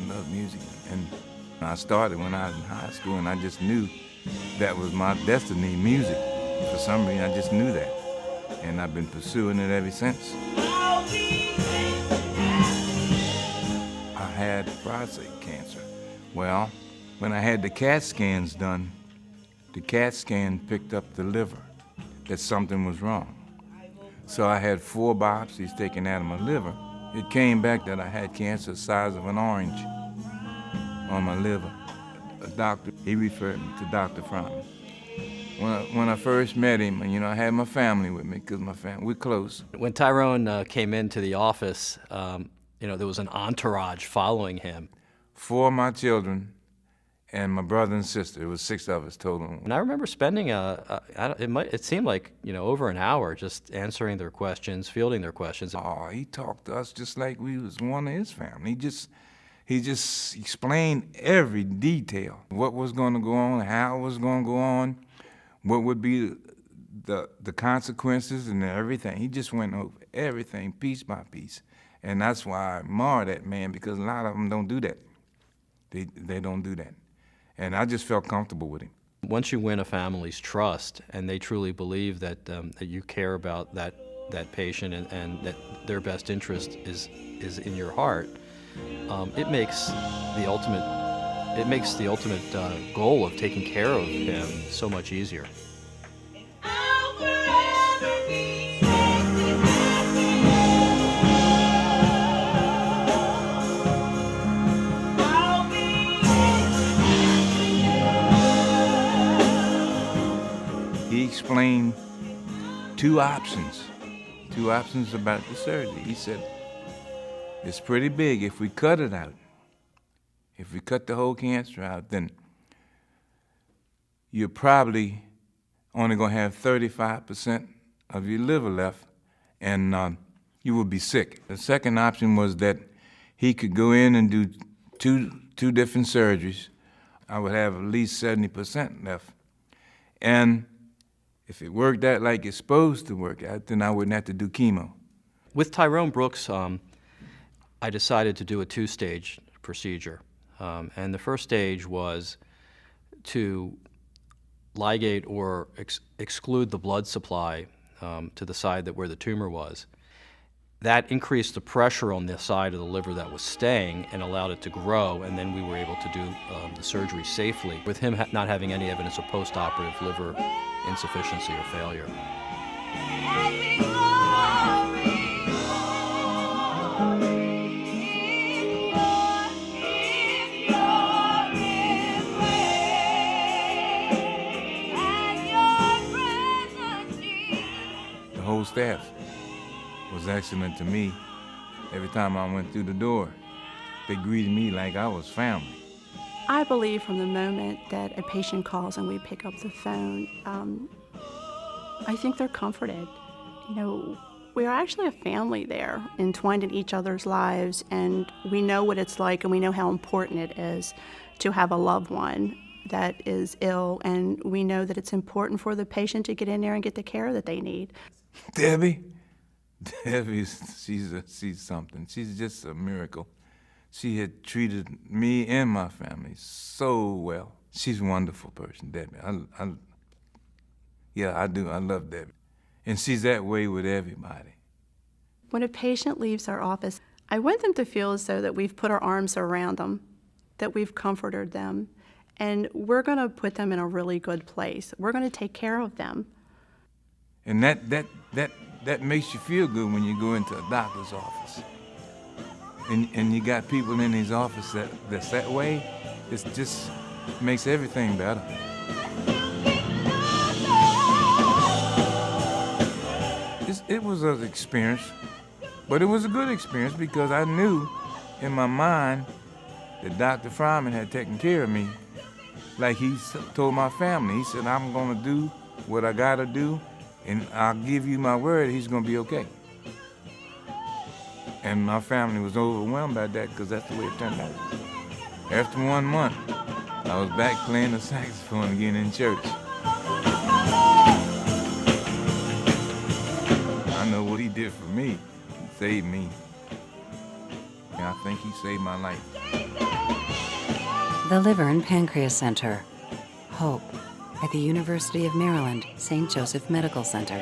love music. And I started when I was in high school, and I just knew that was my destiny, music. For some reason, I just knew that. And I've been pursuing it ever since. I had prostate cancer. Well, when I had the CAT scans done, the CAT scan picked up the liver, that something was wrong. So I had 4 biopsies taken out of my liver. It came back that I had cancer the size of an orange on my liver. A doctor, he referred me to Dr. Fraiman. When I first met him, I had my family with me because we're close. When Tyrone came into the office, there was an entourage following him. 4 of my children and my brother and sister. It was 6 of us total. And I remember spending it seemed like over an hour just answering their questions, fielding their questions. Oh, he talked to us just like we was one of his family. He just explained every detail, what was going to go on, how it was going to go on, what would be the consequences and everything. He just went over everything piece by piece. And that's why I admire that man, because a lot of them don't do that. They don't do that. And I just felt comfortable with him. Once you win a family's trust and they truly believe that you care about that patient and that their best interest is in your heart, it makes the ultimate goal of taking care of him so much easier. He explained two options about the surgery. He said, it's pretty big. If we cut it out, if we cut the whole cancer out, then you're probably only going to have 35% of your liver left, and you will be sick. The second option was that he could go in and do two different surgeries. I would have at least 70% left. And if it worked out like it's supposed to work out, then I wouldn't have to do chemo. With Tyrone Brooks, I decided to do a 2-stage procedure. And the first stage was to ligate or exclude the blood supply to the side where the tumor was. That increased the pressure on the side of the liver that was staying and allowed it to grow, and then we were able to do the surgery safely, with him not having any evidence of post-operative liver insufficiency or failure. The whole staff was excellent to me. Every time I went through the door, they greeted me like I was family. I believe from the moment that a patient calls and we pick up the phone, I think they're comforted. We're actually a family there, entwined in each other's lives, and we know what it's like and we know how important it is to have a loved one that is ill, and we know that it's important for the patient to get in there and get the care that they need. Debbie, she's something. She's just a miracle. She had treated me and my family so well. She's a wonderful person, Debbie. I do. I love Debbie. And she's that way with everybody. When a patient leaves our office, I want them to feel as though that we've put our arms around them, that we've comforted them, and we're going to put them in a really good place. We're going to take care of them. And that makes you feel good when you go into a doctor's office. And you got people in his office that's that way. It just makes everything better. It was an experience, but it was a good experience because I knew in my mind that Dr. Fraiman had taken care of me like he told my family. He said, I'm going to do what I got to do, and I'll give you my word he's going to be okay. And my family was overwhelmed by that because that's the way it turned out. After 1 month, I was back playing the saxophone again in church. I know what he did for me. He saved me. And I think he saved my life. The Liver and Pancreas Center. Hope at the University of Maryland, St. Joseph Medical Center.